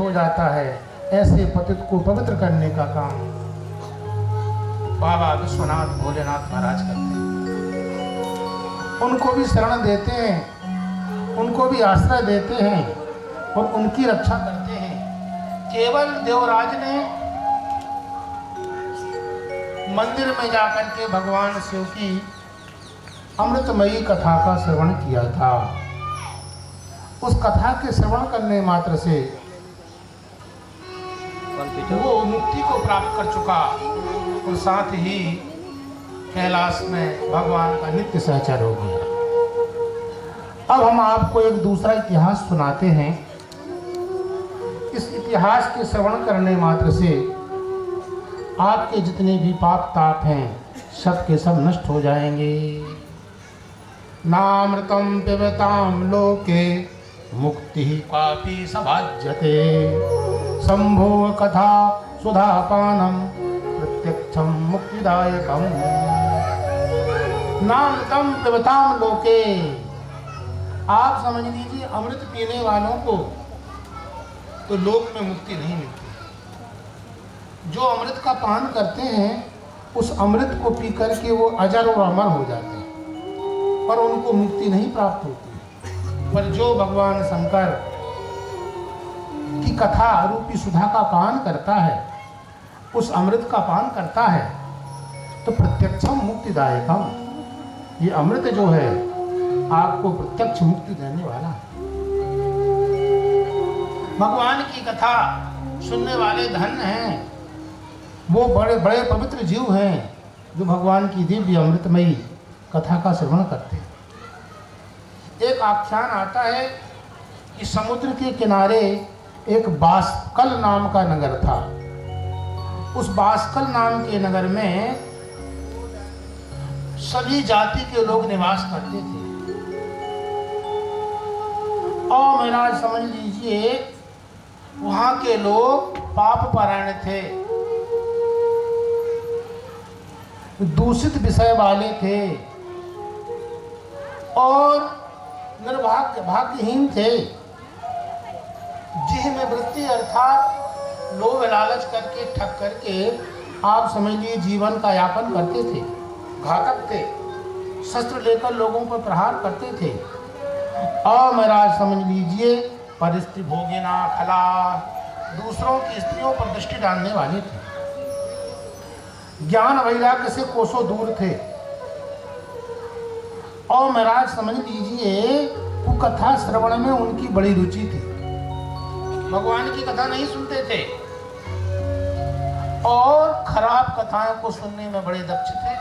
हो जाता है, ऐसे पतित को पवित्र करने का काम बाबा विश्वनाथ भोलेनाथ महाराज करते हैं। उनको भी शरण देते हैं, उनको भी आश्रय देते हैं और उनकी रक्षा करते हैं। केवल देवराज ने मंदिर में जाकर के भगवान शिव की अमृतमयी कथा का श्रवण किया था। उस कथा के श्रवण करने मात्र से वो मुक्ति को प्राप्त कर चुका और साथ ही कैलाश में भगवान का नित्य सहचर हो गया। अब हम आपको एक दूसरा इतिहास सुनाते हैं। इस इतिहास के श्रवण करने मात्र से आपके जितने भी पाप ताप हैं सब के सब नष्ट हो जाएंगे। नामृतम पिबताम लोके मुक्ति कापि सभाज्यते शंभो कथा सुधापानम प्रत्यक्षम मुक्तिदायकम। नामृतम पिबताम लोके, आप समझ लीजिए अमृत पीने वालों को तो लोक में मुक्ति नहीं मिलती। जो अमृत का पान करते हैं उस अमृत को पी करके वो अजर और अमर हो जाते हैं, पर उनको मुक्ति नहीं प्राप्त होती। पर जो भगवान शंकर की कथा रूपी सुधा का पान करता है, उस अमृत का पान करता है, तो प्रत्यक्षम मुक्तिदायकम, ये अमृत जो है आपको प्रत्यक्ष मुक्ति देने वाला है। भगवान की कथा सुनने वाले धन्य हैं, वो बड़े बड़े पवित्र जीव हैं जो भगवान की दिव्य अमृतमयी कथा का श्रवण करते हैं। एक आख्यान आता है कि समुद्र के किनारे एक बास्कल नाम का नगर था। उस बास्कल नाम के नगर में सभी जाति के लोग निवास करते थे। और महाराज समझ लीजिए वहां के लोग पाप परायण थे, दूषित विषय वाले थे और निर्भाग्य भाग्यहीन थे। जिह में वृत्ति अर्थात लोभ लालच करके ठग करके आप समझ लीजिए जीवन का यापन करते थे, घातक थे, शस्त्र लेकर लोगों पर प्रहार करते थे। और महाराज समझ लीजिए परिस्थिति भोगिना खला, दूसरों की स्त्रियों पर दृष्टि डालने वाले थे। ज्ञान वैराग्य से कोसों दूर थे। और महाराज समझ लीजिए वो कथा श्रवण में उनकी बड़ी रुचि थी। भगवान की कथा नहीं सुनते थे और खराब कथाओं को सुनने में बड़े दक्ष थे।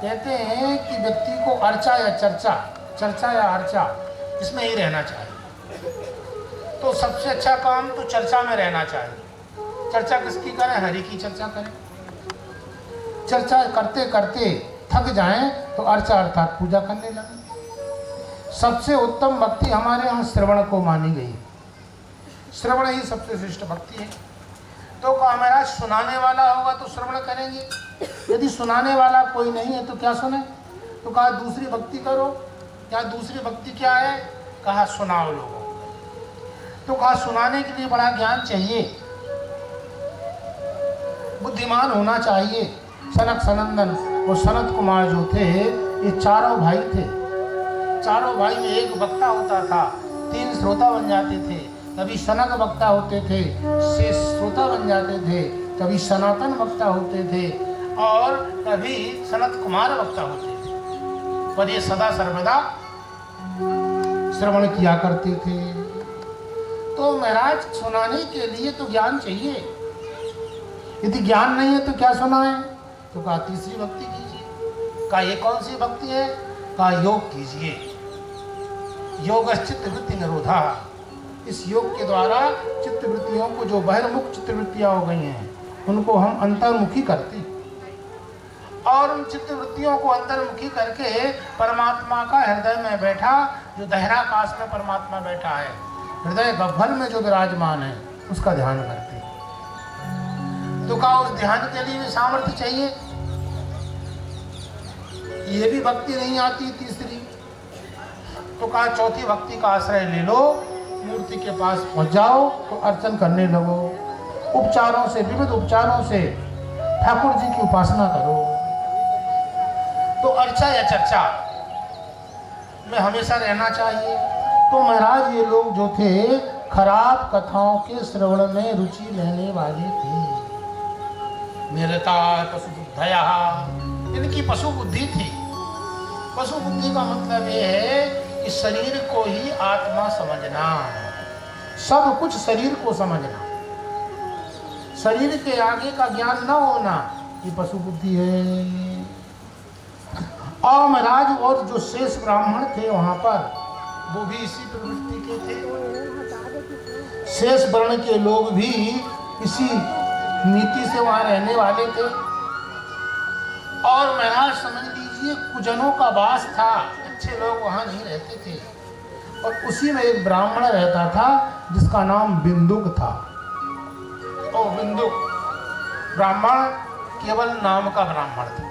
कहते हैं कि व्यक्ति को अर्चा या चर्चा, चर्चा या अर्चा, इसमें ही रहना चाहिए। तो सबसे अच्छा काम तो चर्चा में रहना चाहिए। चर्चा किसकी करें? हरि की चर्चा करें। चर्चा करते करते थक जाएं तो अर्चा अर्थात पूजा करने लगे। सबसे उत्तम भक्ति हमारे यहाँ श्रवण को मानी गई। श्रवण ही सबसे श्रेष्ठ भक्ति है। तो कहा महाराज सुनाने वाला होगा तो श्रवण करेंगे, यदि सुनाने वाला कोई नहीं है तो क्या सुने? तो कहा दूसरी भक्ति करो। क्या दूसरी भक्ति क्या है? कहा सुनाओ लोगों को। तो कहा सुनाने के लिए बड़ा ज्ञान चाहिए, बुद्धिमान होना चाहिए। सनक सनंदन और सनत कुमार जो थे ये चारों भाई थे। चारों भाई में एक वक्ता होता था, 3 श्रोता बन जाते थे। कभी सनक वक्ता होते थे, 6 श्रोता बन जाते थे। कभी सनातन वक्ता होते थे और कभी सनत कुमार वक्ता होते थे। पर ये सदा सर्वदा श्रवण किया करते थे। तो महाराज सुनाने के लिए तो ज्ञान चाहिए, यदि ज्ञान नहीं है तो क्या सुनाएं? तो कहा तीसरी भक्ति कीजिए। कहा ये कौन सी भक्ति है? कहा योग कीजिए। योग चित्त वृत्ति निरोधा। इस योग के द्वारा चित्त वृत्तियों को, जो बहिर्मुख चित्त वृत्तियां हो गई हैं, उनको हम अंतर्मुखी करते और उन चित्त वृत्तियों को अंतर्मुखी करके परमात्मा का हृदय में बैठा, जो दहराकाश में परमात्मा बैठा है, हृदय गह्वर में जो विराजमान है, उसका ध्यान करते। तो कहा उस ध्यान के लिए भी सामर्थ्य चाहिए। ये भी भक्ति नहीं आती तीसरी। तो कहा चौथी भक्ति का आश्रय ले लो, मूर्ति के पास पहुंच जाओ तो अर्चन करने लगो, उपचारों से, विविध उपचारों से ठाकुर जी की उपासना करो। तो अर्चा या चर्चा में हमेशा रहना चाहिए। तो महाराज ये लोग जो थे खराब कथाओं के श्रवण में रुचि लेने वाले थे। निरता पशु बुद्धया, इनकी पशु बुद्धि थी। पशु बुद्धि का मतलब ये है कि शरीर को ही आत्मा समझना, सब कुछ शरीर को समझना, शरीर के आगे का ज्ञान न होना, ये पशु बुद्धि है। और महाराज और जो शेष ब्राह्मण थे वहां पर, वो भी इसी प्रवृत्ति के थे। शेष वर्ण के लोग भी इसी नीति से वहां रहने वाले थे। और महाराज समझ लीजिए कुजनों का वास था, अच्छे लोग वहां नहीं रहते थे। और उसी में एक ब्राह्मण रहता था जिसका नाम बिंदुक था। और बिंदुक ब्राह्मण केवल नाम का ब्राह्मण था,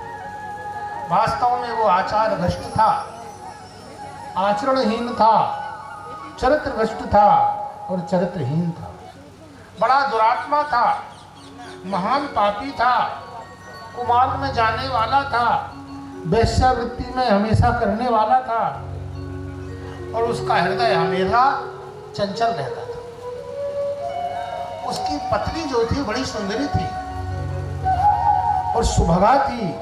वास्तव में वो आचार भ्रष्ट था, आचरणहीन था, चरित्र भ्रष्ट था और चरित्रहीन था, बड़ा दुरात्मा था, महान पापी था, कुमार्ग में जाने वाला था, वेश्यावृत्ति में हमेशा करने वाला था और उसका हृदय हमेशा चंचल रहता था। उसकी पत्नी जो थी बड़ी सुंदरी थी और सुभगा थी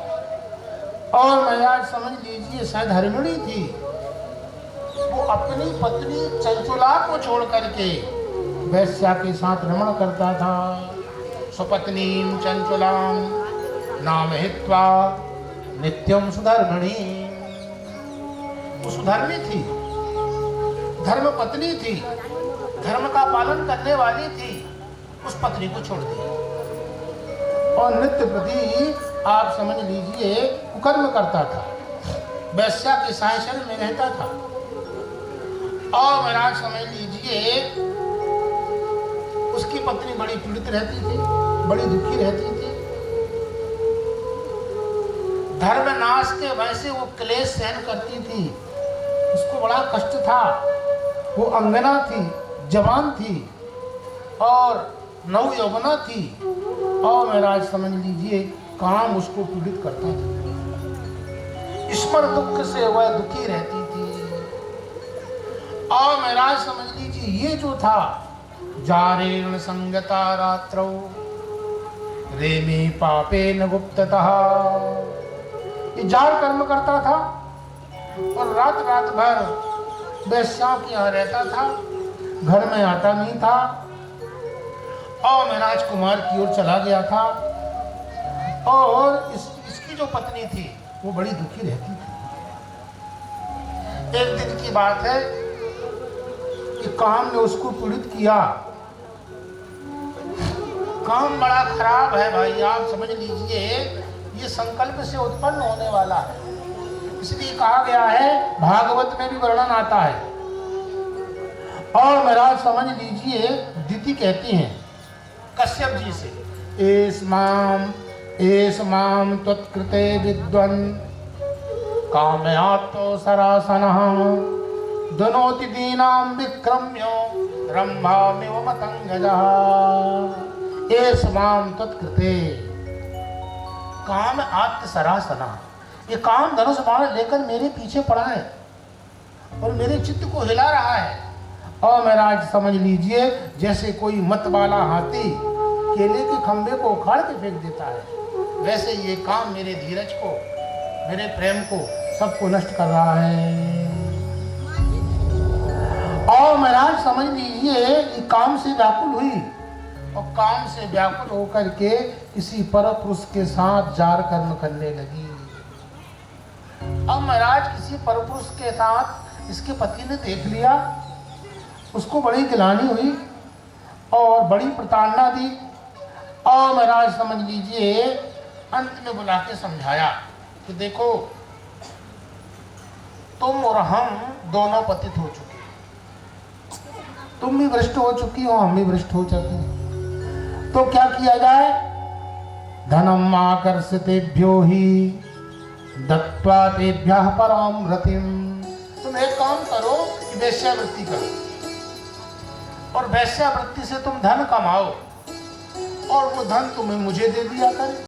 और महाराज समझ लीजिए शायद हरिमणी थी। वो अपनी पत्नी चंचुला को छोड़ करके वैश्या के साथ रमण करता था। स्वपत्नीं चंचुलां नाम हित्वा नित्यम सुधर्मणी। वो सुधर्मी थी, धर्म पत्नी थी, धर्म का पालन करने वाली थी, उस पत्नी को छोड़ दिया और नित्य प्रति आप समझ लीजिए कुकर्म करता था, वैश्या के सायशर में रहता था। और महाराज समझ लीजिए उसकी पत्नी बड़ी पीड़ित रहती थी, बड़ी दुखी रहती थी। धर्म नाश के वैसे वो क्लेश सहन करती थी, उसको बड़ा कष्ट था। वो अंगना थी, जवान थी और नव यौवना थी और महाराज समझ लीजिए काम उसको पीड़ित करता था। ईश्वर दुख से वह दुखी रहती थी। और महाराज समझ लीजिए ये जो था जारेण संगता रात्रौ रेमी पापेन गुप्ततः, ये जार कर्म करता था और रात रात भर वैश्याओं के यहाँ रहता था, घर में आता नहीं था और महाराज कुमार की ओर चला गया था। और इसकी जो पत्नी थी वो बड़ी दुखी रहती थी। एक दिन की बात है कि काम ने उसको पीड़ित किया। काम बड़ा खराब है भाई, आप समझ लीजिए ये संकल्प से उत्पन्न होने वाला है, इसलिए कहा गया है, भागवत में भी वर्णन आता है। और महाराज समझ लीजिए दीति कहती हैं कश्यप जी से, एस माम त्वत्कृते विद्वन् कामयातो सरासनः दनोति दीनां विक्रम्यो रंभामिव मतंगजः। एस माम त्वत्कृते, काम आत्म सरासना, ये काम धनुष बाण लेकर मेरे पीछे पड़ा है और मेरे चित्त को हिला रहा है। और महाराज समझ लीजिए जैसे कोई मत वाला हाथी केले के खंभे को उखाड़ के फेंक देता है, वैसे ये काम मेरे धीरज को, मेरे प्रेम को, सबको नष्ट कर रहा है। और महाराज समझ लीजिए ये काम से व्याकुल हुई और काम से व्याकुल होकर के किसी पर पुरुष के साथ जार कर्म करने लगी। अब महाराज किसी पर पुरुष के साथ इसके पति ने देख लिया, उसको बड़ी गिलानी हुई और बड़ी प्रताड़ना दी। और महाराज समझ लीजिए अंत में बुला के समझाया कि देखो तुम और हम दोनों पतित हो चुके, तुम भी भ्रष्ट हो चुकी हो, हम भी भ्रष्ट हो चुके हैं, तो क्या किया जाए? धनम आकर्षितेभ्यो ही दत्त्वा तेभ्यः पराम रतिम। तुम एक काम करो कि वेश्यावृत्ति करो, और वैश्यावृत्ति से तुम धन कमाओ और वो धन तुम्हें मुझे दे दिया करे।